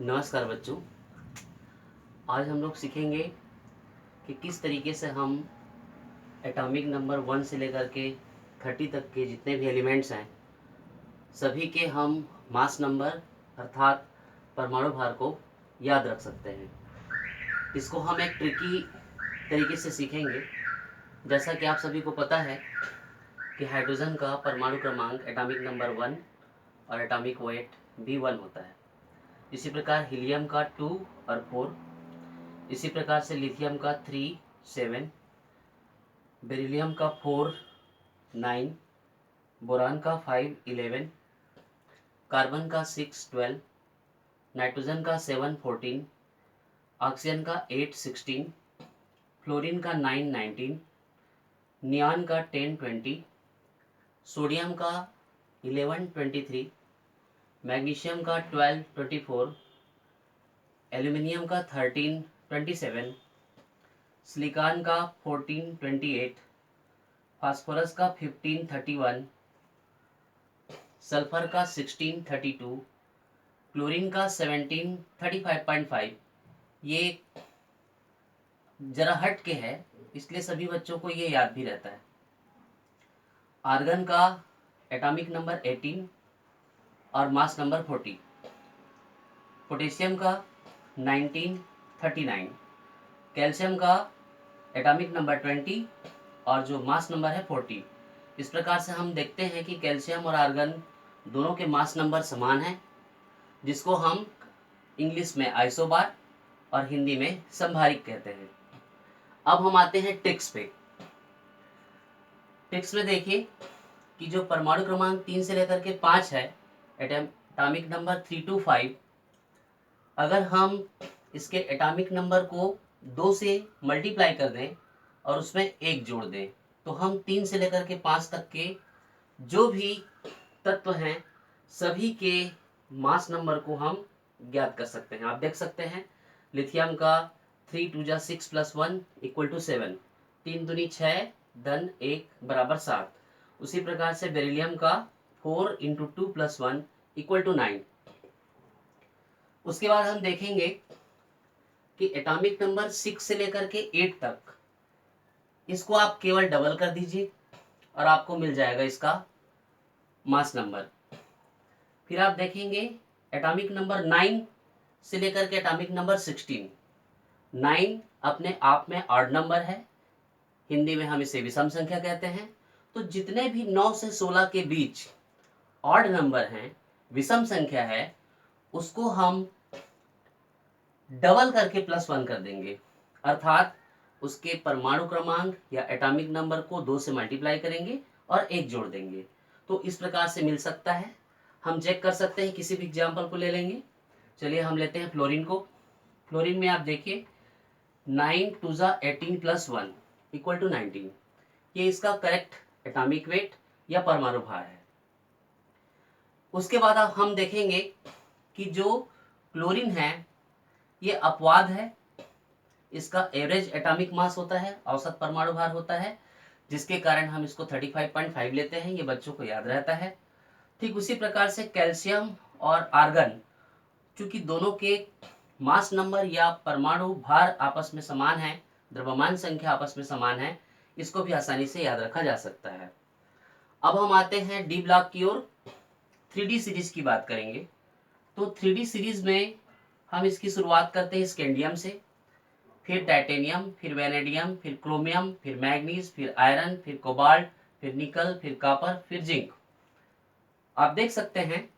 नमस्कार बच्चों। आज हम लोग सीखेंगे कि किस तरीके से हम एटॉमिक नंबर 1 से लेकर के 30 तक के जितने भी एलिमेंट्स हैं सभी के हम मास नंबर अर्थात परमाणु भार को याद रख सकते हैं। इसको हम एक ट्रिकी तरीके से सीखेंगे। जैसा कि आप सभी को पता है कि हाइड्रोजन का परमाणु क्रमांक एटॉमिक नंबर 1 और एटॉमिक वेट B1 होता है। इसी प्रकार हीलियम का 2 और 4, इसी प्रकार से लिथियम का 3, 7, बेरिलियम का 4, 9, बोरान का 5, 11, कार्बन का 6, 12, नाइट्रोजन का 7, 14, ऑक्सीजन का 8, 16, फ्लोरीन का 9, 19, नियॉन का 10, 20, सोडियम का 11, 23, मैग्नीशियम का 12, 24, एल्यूमिनियम का 13, 27, सिलिकॉन का 14, 28, फास्फोरस का 15, 31, सल्फर का 16, 32, क्लोरीन का 17, 35.5। ये जरा हट के है, इसलिए सभी बच्चों को ये याद भी रहता है। आर्गन का एटॉमिक नंबर 18 और मास नंबर 40, पोटेशियम का 19, 39, कैल्शियम का एटॉमिक नंबर 20 और जो मास नंबर है 40। इस प्रकार से हम देखते हैं कि कैल्शियम और आर्गन दोनों के मास नंबर समान हैं, जिसको हम इंग्लिश में आइसोबार और हिंदी में संभारिक कहते हैं। अब हम आते हैं ट्रिक्स पे। ट्रिक्स में देखिए कि जो परमाणु क्रमांक 3 से लेकर के 5 है, एटॉमिक नंबर 3 to 5, अगर हम इसके एटॉमिक नंबर को 2 से मल्टीप्लाई कर दें और उसमें 1 जोड़ दें तो हम 3 से लेकर के 5 तक के जो भी तत्व हैं सभी के मास नंबर को हम ज्ञात कर सकते हैं। आप देख सकते हैं लिथियम का 3 2 जा 6 + 1 = 7, 3 दूनी 6 धन 1 बराबर 7। उसी प्रकार से बेरिलियम का 4 × 2 + 1 = 9। उसके बाद हम देखेंगे कि एटॉमिक नंबर 6 से लेकर के 8 तक इसको आप केवल डबल कर दीजिए और आपको मिल जाएगा इसका मास नंबर। फिर आप देखेंगे एटॉमिक नंबर 9 से लेकर के एटॉमिक नंबर 16। 9 अपने आप में ऑड नंबर है, हिंदी में हम इसे विषम संख्या कहते हैं। तो जितने भी 9 से 16 के बीच ऑड नंबर हैं, विषम संख्या है, उसको हम डबल करके +1 कर देंगे, अर्थात उसके परमाणु क्रमांक या एटॉमिक नंबर को 2 से मल्टीप्लाई करेंगे और 1 जोड़ देंगे। तो इस प्रकार से मिल सकता है। हम चेक कर सकते हैं, किसी भी एग्जाम्पल को ले लेंगे। चलिए हम लेते हैं फ्लोरीन को। फ्लोरीन में आप देखिए 9 2 जा 18 + 1 = 19। ये इसका करेक्ट एटॉमिक वेट या परमाणु भार है। उसके बाद अब हम देखेंगे कि जो क्लोरीन है ये अपवाद है। इसका एवरेज एटॉमिक मास होता है, औसत परमाणु भार होता है, जिसके कारण हम इसको 35.5 लेते हैं। ये बच्चों को याद रहता है। ठीक उसी प्रकार से कैल्शियम और आर्गन, चूंकि दोनों के मास नंबर या परमाणु भार आपस में समान है, द्रव्यमान संख्या आपस में समान है, इसको भी आसानी से याद रखा जा सकता है। अब हम आते हैं डी ब्लॉक की ओर। 3D सीरीज की बात करेंगे। तो 3D सीरीज में हम इसकी शुरुआत करते हैं स्कैंडियम से, फिर टाइटेनियम, फिर वैनेडियम, फिर क्रोमियम, फिर मैग्नीज, फिर आयरन, फिर कोबाल्ट, फिर निकल, फिर कॉपर, फिर जिंक। आप देख सकते हैं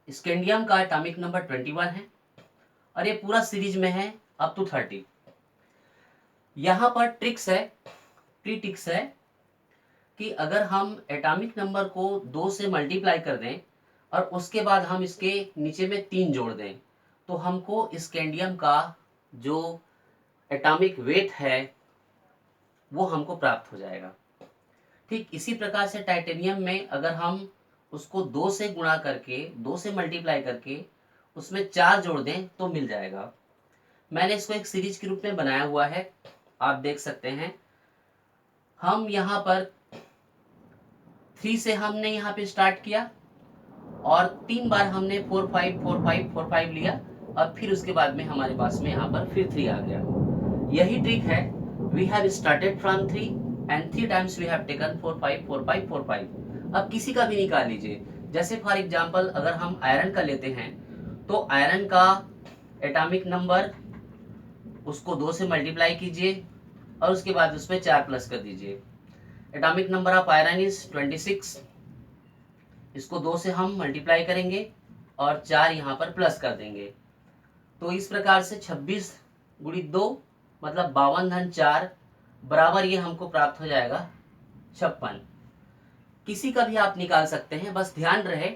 स्कैंडियम का एटॉमिक नंबर 21 है और ये पूरा सीरीज में है अप टू 30। यहाँ पर ट्रिक्स है, प्री ट्रिक्स है कि अगर हम एटॉमिक नंबर को 2 से मल्टीप्लाई कर दें और उसके बाद हम इसके नीचे में 3 जोड़ दें तो हमको स्कैंडियम का जो एटॉमिक वेट है वो हमको प्राप्त हो जाएगा। ठीक इसी प्रकार से टाइटेनियम में अगर हम उसको 2 से गुणा करके, 2 से मल्टीप्लाई करके उसमें 4 जोड़ दें तो मिल जाएगा। मैंने इसको एक सीरीज के रूप में बनाया हुआ है, आप देख सकते हैं। हम यहाँ पर 3 से हमने यहाँ पे स्टार्ट किया और 3 बार हमने 4 5 4 5 4 5 लिया और फिर उसके बाद में हमारे पास में यहाँ पर फिर 3 आ गया। यही ट्रिक है, we have started from 3 and 3 times we have taken 4 5 4 5 4 5। अब किसी का भी निकाल लीजिए, जैसे फॉर एग्जांपल अगर हम आयरन का लेते हैं तो आयरन का एटॉमिक नंबर उसको 2 से मल्टीप्लाई कीजिए और उसके बाद उसमें 4 प्लस कर दीजिए। Atomic number of iron is 26, इसको 2 से हम मल्टीप्लाई करेंगे और 4 यहाँ पर प्लस कर देंगे। तो इस प्रकार से 26 गुणित 2 मतलब 52 धन 4 बराबर ये हमको प्राप्त हो जाएगा 56। किसी का भी आप निकाल सकते हैं, बस ध्यान रहे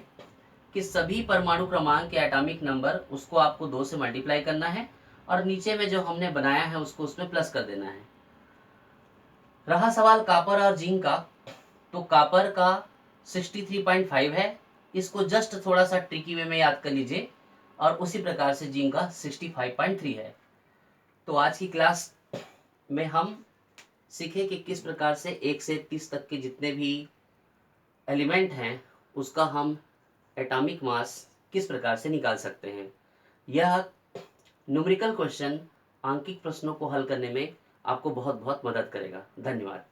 कि सभी परमाणु क्रमांक के एटॉमिक नंबर उसको आपको 2 से मल्टीप्लाई करना है और नीचे में जो हमने बनाया है उसको उसमें प्लस कर देना है। रहा सवाल कापर और जिंक का, तो कापर का 63.5 है, इसको जस्ट थोड़ा सा ट्रिकी वे में याद कर लीजिए, और उसी प्रकार से जिंक का 65.3 है। तो आज की क्लास में हम सीखे कि किस प्रकार से 1 से 30 तक के जितने भी एलिमेंट हैं उसका हम एटॉमिक मास किस प्रकार से निकाल सकते हैं। यह न्यूमेरिकल क्वेश्चन आंकिक प्रश्नों को हल करने में आपको बहुत बहुत मदद करेगा। धन्यवाद।